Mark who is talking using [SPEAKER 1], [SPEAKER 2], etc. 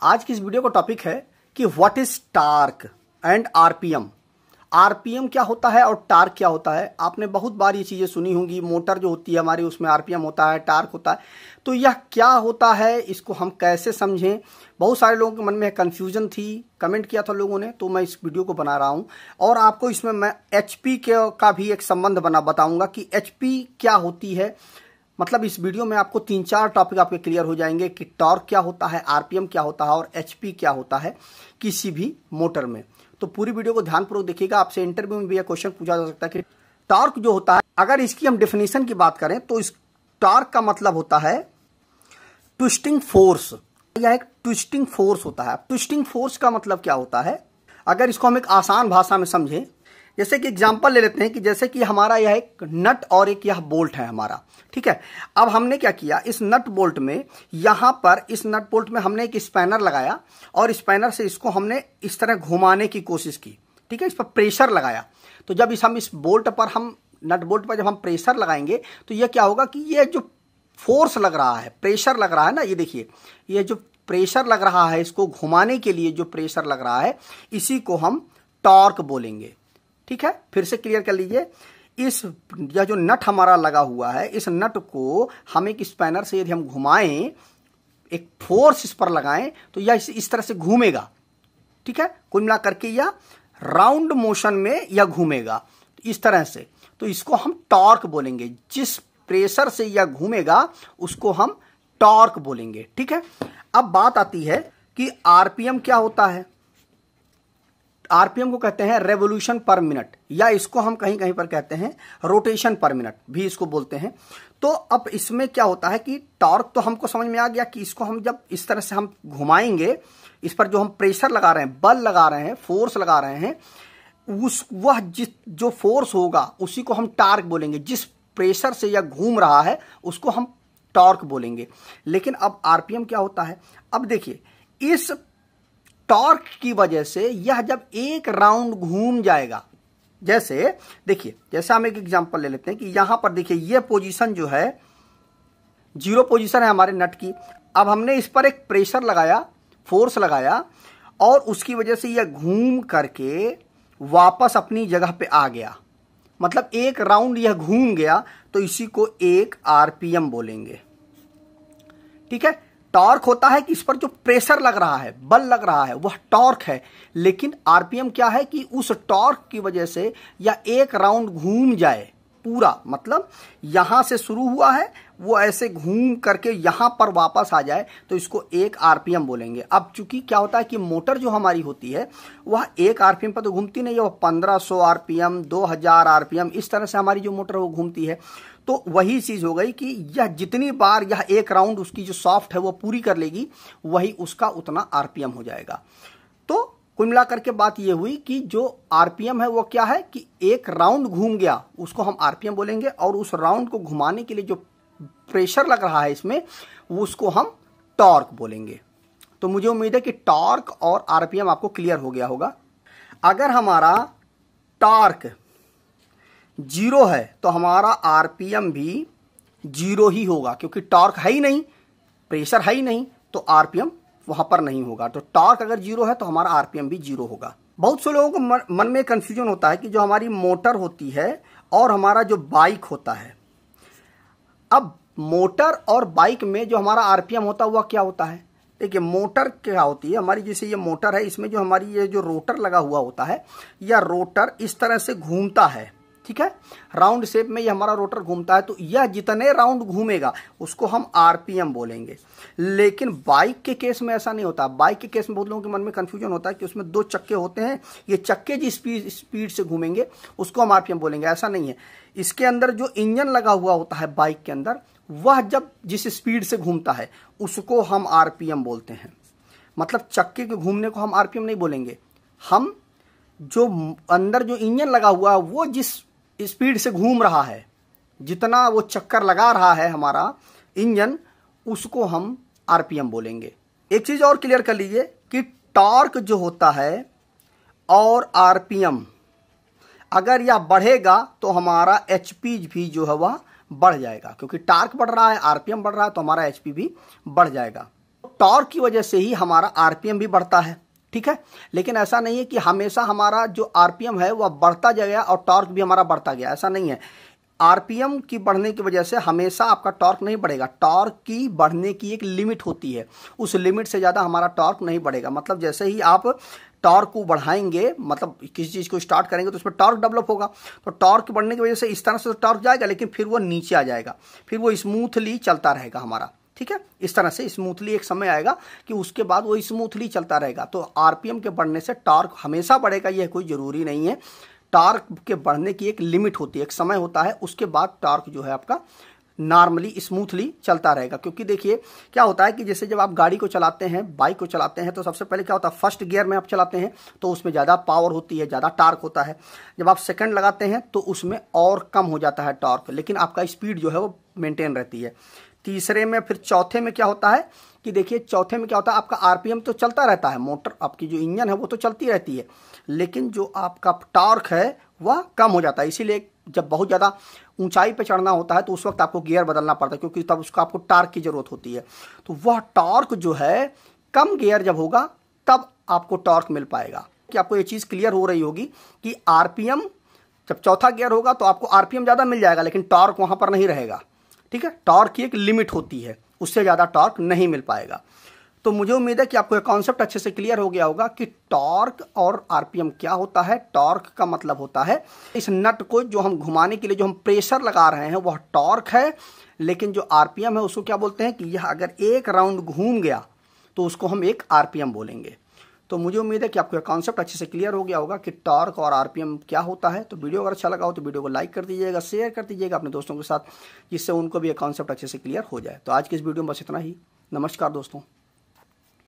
[SPEAKER 1] आज की इस वीडियो का टॉपिक है कि what is torque and RPM. RPM क्या होता है और टार्क क्या होता है। आपने बहुत बार ये चीजें सुनी होंगी। मोटर जो होती है हमारी, उसमें आरपीएम होता है, टार्क होता है। तो यह क्या होता है, इसको हम कैसे समझें। बहुत सारे लोगों के मन में कंफ्यूजन थी, कमेंट किया था लोगों ने, तो मैं इस वीडियो को बना रहा हूं। और आपको इसमें मैं एचपी का भी एक संबंध बताऊंगा कि एचपी क्या होती है। मतलब इस वीडियो में आपको 3-4 टॉपिक आपके क्लियर हो जाएंगे कि टॉर्क क्या होता है, आरपीएम क्या होता है और एचपी क्या होता है किसी भी मोटर में। तो पूरी वीडियो को ध्यानपूर्वक देखिएगा। आपसे इंटरव्यू में भी यह क्वेश्चन पूछा जा सकता है कि टॉर्क जो होता है, अगर इसकी हम डेफिनेशन की बात करें तो इस टॉर्क का मतलब होता है ट्विस्टिंग फोर्स। यह एक ट्विस्टिंग फोर्स होता है। ट्विस्टिंग फोर्स का मतलब क्या होता है, अगर इसको हम एक आसान भाषा में समझें, जैसे कि एग्जांपल ले लेते हैं कि जैसे कि हमारा यह एक नट और एक यह बोल्ट है हमारा, ठीक है। अब हमने क्या किया, इस नट बोल्ट में, यहां पर इस नट बोल्ट में हमने एक स्पैनर लगाया और स्पैनर से इसको हमने इस तरह घुमाने की कोशिश की, ठीक है। इस पर प्रेशर लगाया। तो जब हम इस बोल्ट पर, हम नट बोल्ट पर जब हम प्रेशर लगाएंगे तो यह क्या होगा कि यह जो फोर्स लग रहा है, प्रेशर लग रहा है ना, ये देखिए, ये जो प्रेशर लग रहा है, इसको घुमाने के लिए जो प्रेशर लग रहा है, इसी को हम टॉर्क बोलेंगे, ठीक है। फिर से क्लियर कर लीजिए, यह जो नट हमारा लगा हुआ है, इस नट को हम एक स्पैनर से यदि हम घुमाएं, एक फोर्स इस पर लगाएं, तो यह इस तरह से घूमेगा, ठीक है। कुल मिला करके यह राउंड मोशन में यह घूमेगा इस तरह से। तो इसको हम टॉर्क बोलेंगे। जिस प्रेशर से यह घूमेगा उसको हम टॉर्क बोलेंगे, ठीक है। अब बात आती है कि आरपीएम क्या होता है। आरपीएम को कहते हैं रेवोल्यूशन पर मिनट, या इसको हम कहीं कहीं पर कहते हैं रोटेशन पर मिनट भी इसको बोलते हैं। तो अब इसमें क्या होता है कि टॉर्क तो हमको समझ में आ गया कि इसको हम जब इस तरह से हम घुमाएंगे, इस पर जो हम प्रेशर लगा रहे हैं, बल लगा रहे हैं, फोर्स लगा रहे हैं, वह जो फोर्स होगा उसी को हम टार्क बोलेंगे। जिस प्रेशर से यह घूम रहा है उसको हम टॉर्क बोलेंगे। लेकिन अब आरपीएम क्या होता है, अब देखिए, इस टॉर्क की वजह से यह जब एक राउंड घूम जाएगा, जैसे देखिए, जैसे हम एक एग्जांपल ले लेते हैं कि यहां पर देखिए, यह पोजीशन जो है 0 पोजीशन है हमारे नट की। अब हमने इस पर एक प्रेशर लगाया, फोर्स लगाया, और उसकी वजह से यह घूम करके वापस अपनी जगह पे आ गया। मतलब एक राउंड यह घूम गया, तो इसी को एक आरपीएम बोलेंगे, ठीक है। टॉर्क होता है कि इस पर जो प्रेशर लग रहा है, बल लग रहा है, वह टॉर्क है। लेकिन आरपीएम क्या है कि उस टॉर्क की वजह से या एक राउंड घूम जाए पूरा, मतलब यहां से शुरू हुआ है, वो ऐसे घूम करके यहां पर वापस आ जाए, तो इसको एक आरपीएम बोलेंगे। अब चूंकि क्या होता है कि मोटर जो हमारी होती है वह एक आरपीएम पर तो घूमती नहीं है, वह 1500 आरपीएम, 2000 आरपीएम, इस तरह से हमारी जो मोटर वो घूमती है। तो वही चीज हो गई कि यह जितनी बार यह एक राउंड उसकी जो सॉफ्ट है वो पूरी कर लेगी, वही उसका उतना आरपीएम हो जाएगा। तो कुल मिलाकर के बात यह हुई कि जो आरपीएम है वो क्या है कि एक राउंड घूम गया उसको हम आरपीएम बोलेंगे, और उस राउंड को घुमाने के लिए जो प्रेशर लग रहा है इसमें, उसको हम टॉर्क बोलेंगे। तो मुझे उम्मीद है कि टॉर्क और आरपीएम आपको क्लियर हो गया होगा। अगर हमारा टॉर्क 0 है तो हमारा आरपीएम भी 0 ही होगा, क्योंकि टॉर्क है ही नहीं, प्रेशर है ही नहीं, तो आरपीएम वहां पर नहीं होगा। तो टॉर्क अगर 0 है तो हमारा आरपीएम भी 0 होगा। बहुत से लोगों को मन में कंफ्यूजन होता है कि जो हमारी मोटर होती है और हमारा जो बाइक होता है, अब मोटर और बाइक में जो हमारा आरपीएम होता है वह क्या होता है। देखिए, मोटर क्या होती है हमारी, जैसे ये मोटर है, इसमें जो हमारी ये जो रोटर लगा हुआ होता है, यह रोटर इस तरह से घूमता है, ठीक है। राउंड शेप में ये हमारा रोटर घूमता है, तो यह जितने राउंड घूमेगा उसको हम आरपीएम बोलेंगे। लेकिन बाइक के केस में ऐसा नहीं होता। बाइक के केस में बहुत लोगों के मन में कंफ्यूजन होता है कि उसमें 2 चक्के होते हैं, ये चक्के जिस स्पीड से घूमेंगे उसको हम आरपीएम बोलेंगे। ऐसा नहीं है। इसके अंदर जो इंजन लगा हुआ होता है बाइक के अंदर, वह जब जिस स्पीड से घूमता है उसको हम आरपीएम बोलते हैं। मतलब चक्के के घूमने को हम आरपीएम नहीं बोलेंगे, हम जो अंदर जो इंजन लगा हुआ है वो जिस स्पीड से घूम रहा है, जितना वो चक्कर लगा रहा है हमारा इंजन, उसको हम आरपीएम बोलेंगे। एक चीज और क्लियर कर लीजिए कि टॉर्क जो होता है और आरपीएम अगर यह बढ़ेगा तो हमारा एचपी भी जो है वह बढ़ जाएगा, क्योंकि टॉर्क बढ़ रहा है, आरपीएम बढ़ रहा है, तो हमारा एचपी भी बढ़ जाएगा। टॉर्क की वजह से ही हमारा आरपीएम भी बढ़ता है, ठीक है। लेकिन ऐसा नहीं है कि हमेशा हमारा जो आरपीएम है वह बढ़ता जाएगा और टॉर्क भी हमारा बढ़ता गया, ऐसा नहीं है। आरपीएम की बढ़ने की वजह से हमेशा आपका टॉर्क नहीं बढ़ेगा। टॉर्क की बढ़ने की एक लिमिट होती है, उस लिमिट से ज़्यादा हमारा टॉर्क नहीं बढ़ेगा। मतलब जैसे ही आप टॉर्क को बढ़ाएंगे, मतलब किसी चीज़ को स्टार्ट करेंगे तो उसमें टॉर्क डेवलप होगा, तो टॉर्क बढ़ने की वजह से इस तरह से टॉर्क जाएगा, लेकिन फिर वो नीचे आ जाएगा, फिर वो स्मूथली चलता रहेगा हमारा, ठीक है। इस तरह से स्मूथली एक समय आएगा कि उसके बाद वो स्मूथली चलता रहेगा। तो आरपीएम के बढ़ने से टॉर्क हमेशा बढ़ेगा, यह कोई ज़रूरी नहीं है। टॉर्क के बढ़ने की एक लिमिट होती है, एक समय होता है, उसके बाद टॉर्क जो है आपका नॉर्मली स्मूथली चलता रहेगा। क्योंकि देखिए क्या होता है कि जैसे जब आप गाड़ी को चलाते हैं, बाइक को चलाते हैं, तो सबसे पहले क्या होता है, फर्स्ट गियर में आप चलाते हैं तो उसमें ज़्यादा पावर होती है, ज़्यादा टॉर्क होता है। जब आप सेकंड लगाते हैं तो उसमें और कम हो जाता है टॉर्क, लेकिन आपका स्पीड जो है वो मेंटेन रहती है। तीसरे में, फिर चौथे में क्या होता है कि देखिए चौथे में क्या होता है, आपका आरपीएम तो चलता रहता है, मोटर आपकी जो इंजन है वो तो चलती रहती है, लेकिन जो आपका टॉर्क है वह कम हो जाता है। इसीलिए जब बहुत ज़्यादा ऊंचाई पे चढ़ना होता है तो उस वक्त आपको गियर बदलना पड़ता है, क्योंकि तब उसको आपको टॉर्क की ज़रूरत होती है। तो वह टॉर्क जो है कम गियर जब होगा तब आपको टॉर्क मिल पाएगा। कि आपको ये चीज़ क्लियर हो रही होगी कि आरपीएम जब चौथा गियर होगा तो आपको आरपीएम ज़्यादा मिल जाएगा, लेकिन टॉर्क वहाँ पर नहीं रहेगा, ठीक है। टॉर्क की एक लिमिट होती है, उससे ज़्यादा टॉर्क नहीं मिल पाएगा। तो मुझे उम्मीद है कि आपको ये कॉन्सेप्ट अच्छे से क्लियर हो गया होगा कि टॉर्क और आरपीएम क्या होता है। टॉर्क का मतलब होता है इस नट को जो हम घुमाने के लिए जो हम प्रेशर लगा रहे हैं वह टॉर्क है, लेकिन जो आरपीएम है उसको क्या बोलते हैं कि यह अगर एक राउंड घूम गया तो उसको हम एक आरपीएम बोलेंगे। तो मुझे उम्मीद है कि आपको यह कॉन्सेप्ट अच्छे से क्लियर हो गया होगा कि टॉर्क और आरपीएम क्या होता है। तो वीडियो अगर अच्छा लगा हो तो वीडियो को लाइक कर दीजिएगा, शेयर कर दीजिएगा अपने दोस्तों के साथ, जिससे उनको भी यह कॉन्सेप्ट अच्छे से क्लियर हो जाए। तो आज की इस वीडियो में बस इतना ही। नमस्कार दोस्तों।